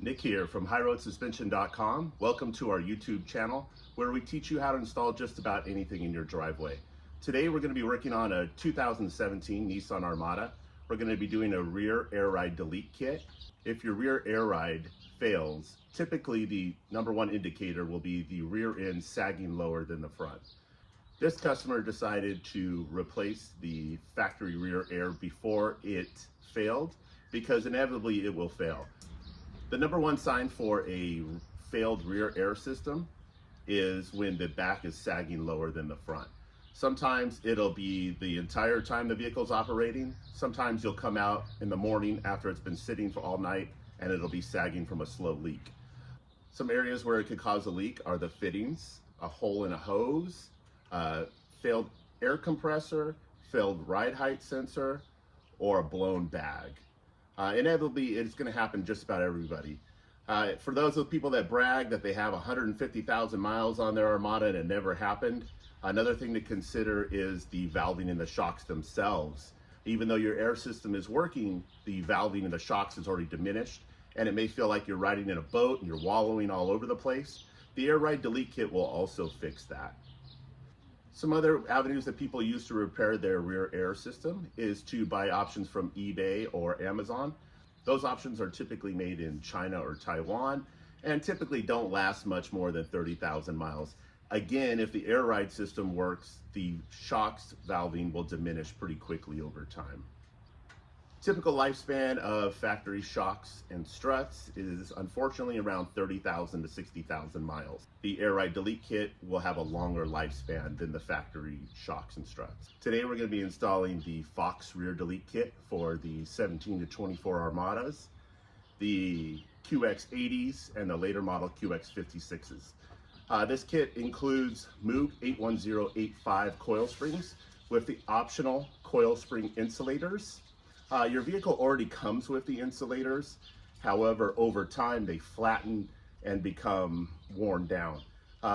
Nick here from highroadsuspension.com. Welcome to our YouTube channel where we teach you how to install just about anything in your driveway. Today we're going to be working on a 2017 Nissan Armada. We're going to be doing a rear air ride delete kit. If your rear air ride fails, typically the #1 indicator will be the rear end sagging lower than the front. This customer decided to replace the factory rear air before it failed because inevitably it will fail. The #1 sign for a failed rear air system is when the back is sagging lower than the front. Sometimes it'll be the entire time the vehicle's operating. Sometimes you'll come out in the morning after it's been sitting for all night and it'll be sagging from a slow leak. Some areas where it could cause a leak are the fittings, a hole in a hose, failed air compressor, failed ride height sensor, or a blown bag. Inevitably, it's going to happen just about everybody. For those of the people that brag that they have 150,000 miles on their Armada and it never happened, another thing to consider is the valving in the shocks themselves. Even though your air system is working, the valving in the shocks is already diminished, and it may feel like you're riding in a boat and you're wallowing all over the place. The air ride delete kit will also fix that. Some other avenues that people use to repair their rear air system is to buy options from eBay or Amazon. Those options are typically made in China or Taiwan and typically don't last much more than 30,000 miles. Again, if the air ride system works, the shocks valving will diminish pretty quickly over time. Typical lifespan of factory shocks and struts is unfortunately around 30,000 to 60,000 miles. The air ride delete kit will have a longer lifespan than the factory shocks and struts. Today we're going to be installing the Fox rear delete kit for the 17 to 24 Armadas, the QX80s, and the later model QX56s. This kit includes Moog 81085 coil springs with the optional coil spring insulators. Your vehicle already comes with the insulators. However, over time they flatten and become worn down.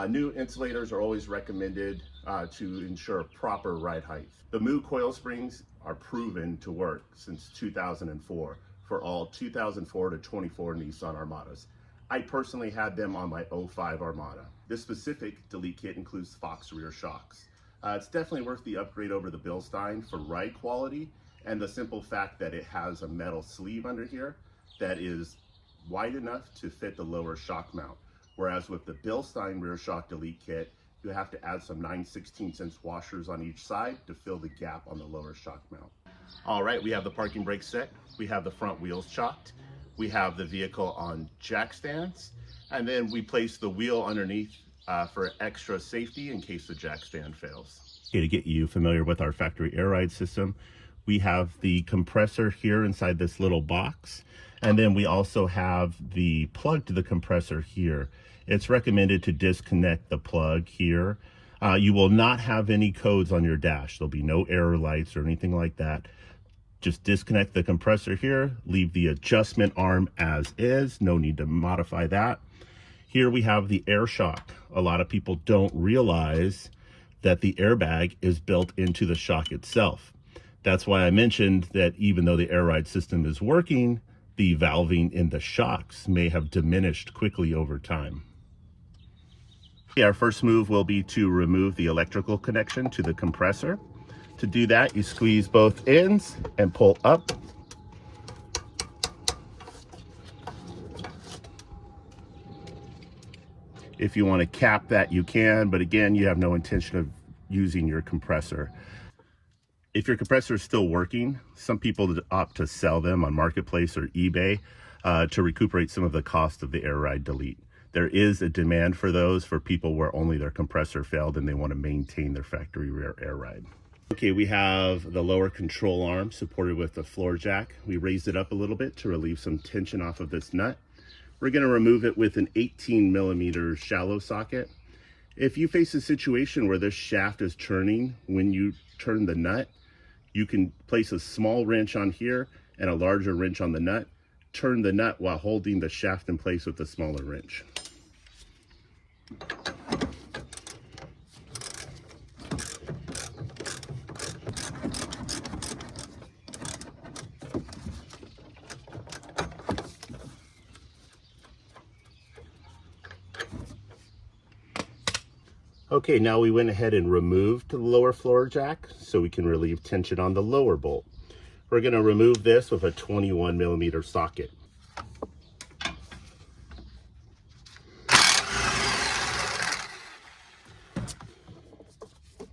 New insulators are always recommended to ensure proper ride height. The Moog coil springs are proven to work since 2004 for all 2004 to 24 Nissan Armadas. I personally had them on my 05 Armada. This specific delete kit includes Fox rear shocks. It's definitely worth the upgrade over the Bilstein for ride quality and the simple fact that it has a metal sleeve under here that is wide enough to fit the lower shock mount. Whereas with the Bilstein rear shock delete kit, you have to add some 9/16" washers on each side to fill the gap on the lower shock mount. All right, we have the parking brake set. We have the front wheels chocked. We have the vehicle on jack stands. And then we place the wheel underneath for extra safety in case the jack stand fails. Okay, to get you familiar with our factory air ride system, we have the compressor here inside this little box. And then we also have the plug to the compressor here. It's recommended to disconnect the plug here. You will not have any codes on your dash. There'll be no error lights or anything like that. Just disconnect the compressor here, leave the adjustment arm as is. No need to modify that. Here we have the air shock. A lot of people don't realize that the airbag is built into the shock itself. That's why I mentioned that even though the air ride system is working, the valving in the shocks may have diminished quickly over time. Our first move will be to remove the electrical connection to the compressor. To do that, you squeeze both ends and pull up. If you want to cap that, you can, but again, you have no intention of using your compressor. If your compressor is still working, some people opt to sell them on Marketplace or eBay to recuperate some of the cost of the air ride delete. There is a demand for those for people where only their compressor failed and they want to maintain their factory rear air ride. Okay, we have the lower control arm supported with the floor jack. We raised it up a little bit to relieve some tension off of this nut. We're going to remove it with an 18mm shallow socket. If you face a situation where this shaft is turning when you turn the nut, you can place a small wrench on here and a larger wrench on the nut. Turn the nut while holding the shaft in place with the smaller wrench. Okay, now we went ahead and removed the lower floor jack so we can relieve tension on the lower bolt. We're going to remove this with a 21mm socket.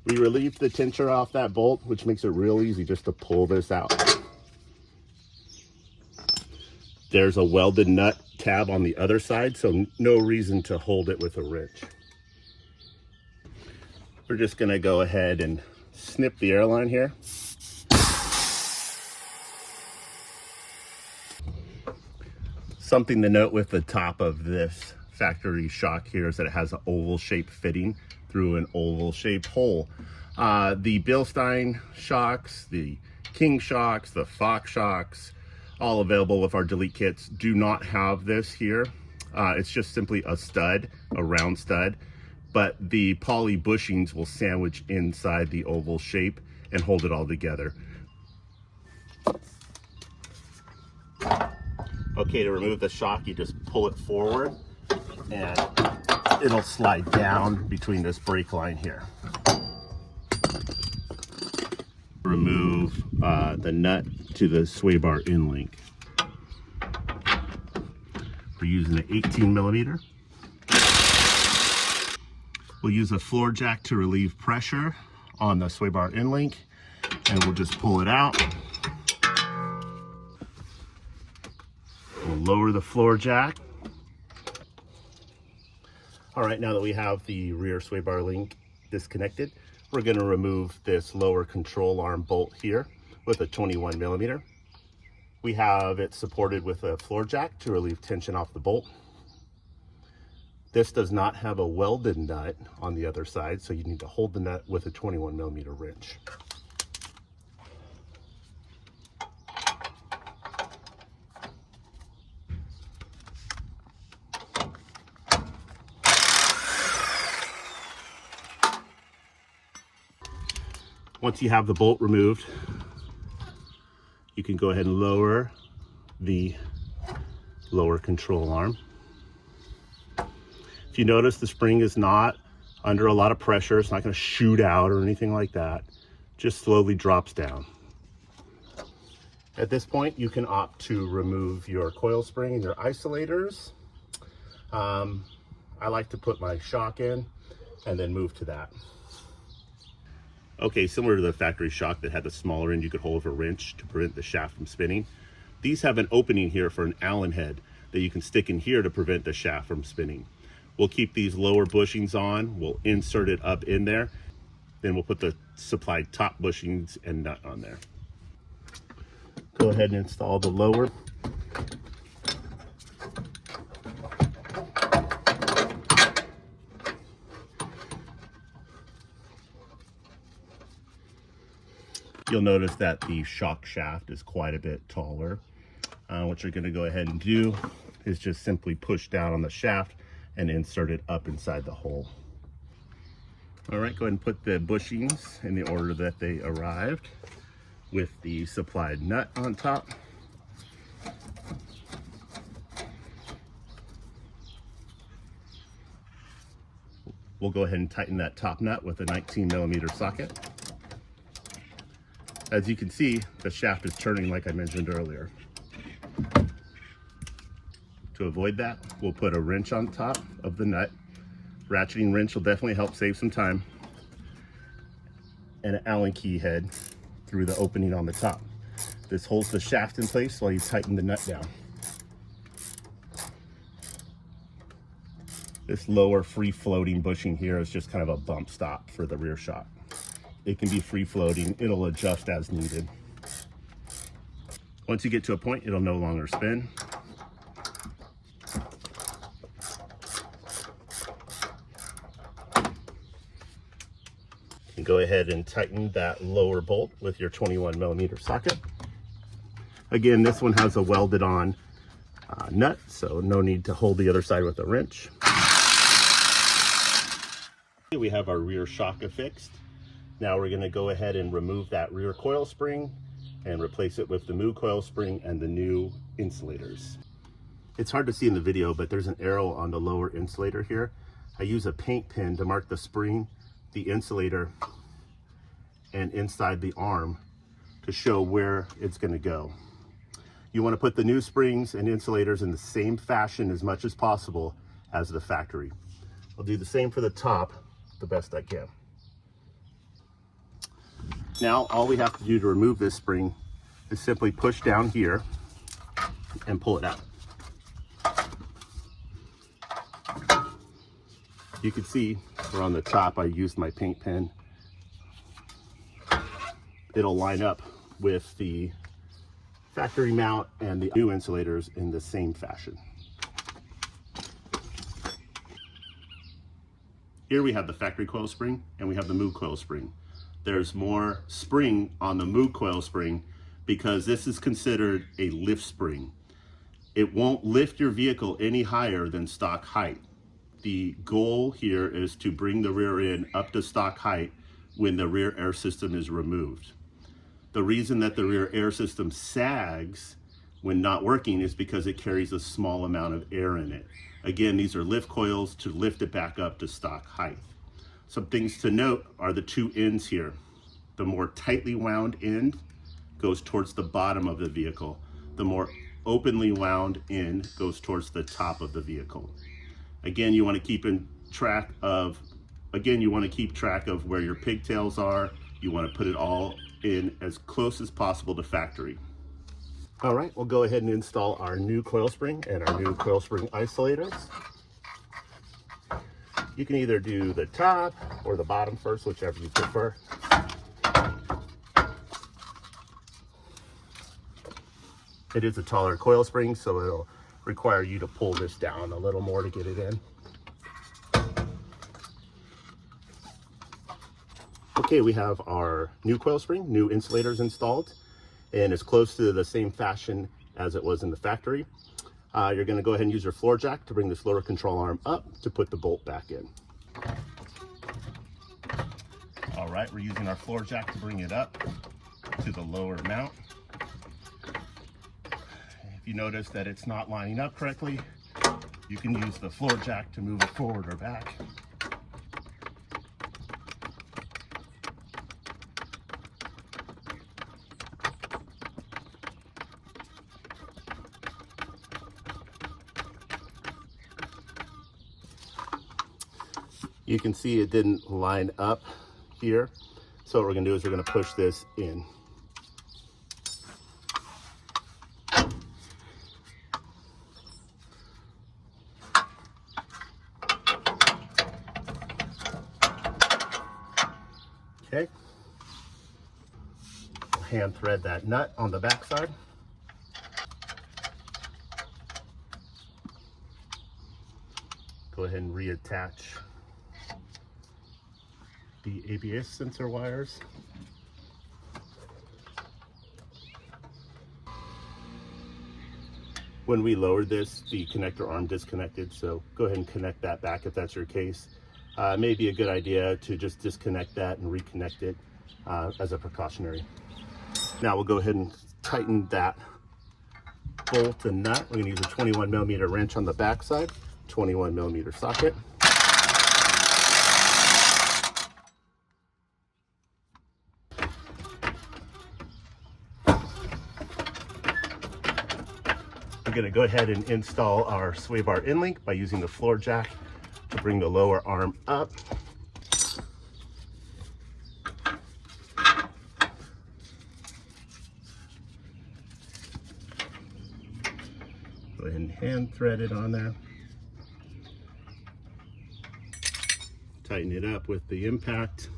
We relieved the tension off that bolt, which makes it real easy just to pull this out. There's a welded nut tab on the other side, so no reason to hold it with a wrench. We're just going to go ahead and snip the airline here. Something to note with the top of this factory shock here is that it has an oval shaped fitting through an oval shaped hole. The Bilstein shocks, the King shocks, the Fox shocks, all available with our delete kits, do not have this here. It's just simply a stud, a round stud, but the poly bushings will sandwich inside the oval shape and hold it all together. Okay, to remove the shock, you just pull it forward and it'll slide down between this brake line here. Remove the nut to the sway bar in link. We're using an 18mm. We'll use a floor jack to relieve pressure on the sway bar in link, and we'll just pull it out. We'll lower the floor jack. All right, now that we have the rear sway bar link disconnected, we're going to remove this lower control arm bolt here with a 21mm. We have it supported with a floor jack to relieve tension off the bolt. This does not have a welded nut on the other side, so you need to hold the nut with a 21mm wrench. Once you have the bolt removed, you can go ahead and lower the lower control arm. If you notice, the spring is not under a lot of pressure. It's not going to shoot out or anything like that. Just slowly drops down. At this point, you can opt to remove your coil spring and your isolators. I like to put my shock in and then move to that. Okay, similar to the factory shock that had the smaller end you could hold with a wrench to prevent the shaft from spinning, these have an opening here for an Allen head that you can stick in here to prevent the shaft from spinning. We'll keep these lower bushings on, we'll insert it up in there, then we'll put the supplied top bushings and nut on there. Go ahead and install the lower. You'll notice that the shock shaft is quite a bit taller. What you're going to go ahead and do is just simply push down on the shaft and insert it up inside the hole. All right, go ahead and put the bushings in the order that they arrived with the supplied nut on top. We'll go ahead and tighten that top nut with a 19mm socket. As you can see, the shaft is turning like I mentioned earlier. To avoid that, we'll put a wrench on top of the nut. Ratcheting wrench will definitely help save some time. And an Allen key head through the opening on the top. This holds the shaft in place while you tighten the nut down. This lower free floating bushing here is just kind of a bump stop for the rear shock. It can be free floating, it'll adjust as needed. Once you get to a point, it'll no longer spin. You go ahead and tighten that lower bolt with your 21mm socket. Again, this one has a welded on nut, so no need to hold the other side with a wrench. We have our rear shock affixed. Now we're going to go ahead and remove that rear coil spring and replace it with the Moog coil spring and the new insulators. It's hard to see in the video, but there's an arrow on the lower insulator here. I use a paint pen to mark the spring the insulator and inside the arm to show where it's going to go. You want to put the new springs and insulators in the same fashion as much as possible as the factory. I'll do the same for the top the best I can. Now all we have to do to remove this spring is simply push down here and pull it out. You can see where on the top I used my paint pen. It'll line up with the factory mount and the new insulators in the same fashion. Here we have the factory coil spring and we have the Moog coil spring. There's more spring on the Moog coil spring because this is considered a lift spring. It won't lift your vehicle any higher than stock height. The goal here is to bring the rear end up to stock height when the rear air system is removed. The reason that the rear air system sags when not working is because it carries a small amount of air in it. Again, these are lift coils to lift it back up to stock height. Some things to note are the two ends here. The more tightly wound end goes towards the bottom of the vehicle. The more openly wound end goes towards the top of the vehicle. Again, you want to keep track of where your pigtails are. You want to put it all in as close as possible to factory. All right, we'll go ahead and install our new coil spring and our new coil spring isolators. You can either do the top or the bottom first, whichever you prefer. It is a taller coil spring, so it'll require you to pull this down a little more to get it in. Okay, we have our new coil spring, new insulators installed, and it's close to the same fashion as it was in the factory. You're going to go ahead and use your floor jack to bring this lower control arm up to put the bolt back in. All right, we're using our floor jack to bring it up to the lower mount. If you notice that it's not lining up correctly, you can use the floor jack to move it forward or back. You can see it didn't line up here. So what we're gonna do is we're gonna push this in. Okay. Hand thread that nut on the back side. Go ahead and reattach the ABS sensor wires. When we lowered this, the connector arm disconnected, so go ahead and connect that back if that's your case. It may be a good idea to just disconnect that and reconnect it as a precautionary. Now we'll go ahead and tighten that bolt and nut. We're gonna use a 21mm wrench on the back side, 21mm socket. We're going to go ahead and install our sway bar in link by using the floor jack to bring the lower arm up. Go ahead and hand thread it on there. Tighten it up with the impact.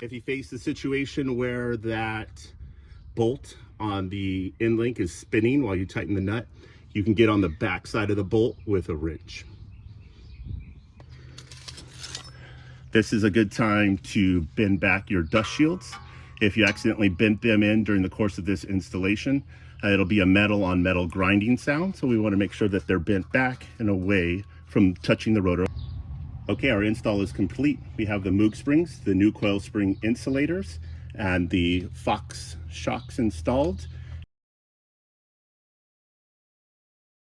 If you face a situation where that bolt on the end link is spinning while you tighten the nut, you can get on the back side of the bolt with a wrench. This is a good time to bend back your dust shields. If you accidentally bent them in during the course of this installation, it'll be a metal on metal grinding sound, so we want to make sure that they're bent back and away from touching the rotor. Okay, our install is complete. We have the Moog springs, the new coil spring insulators, and the Fox shocks installed.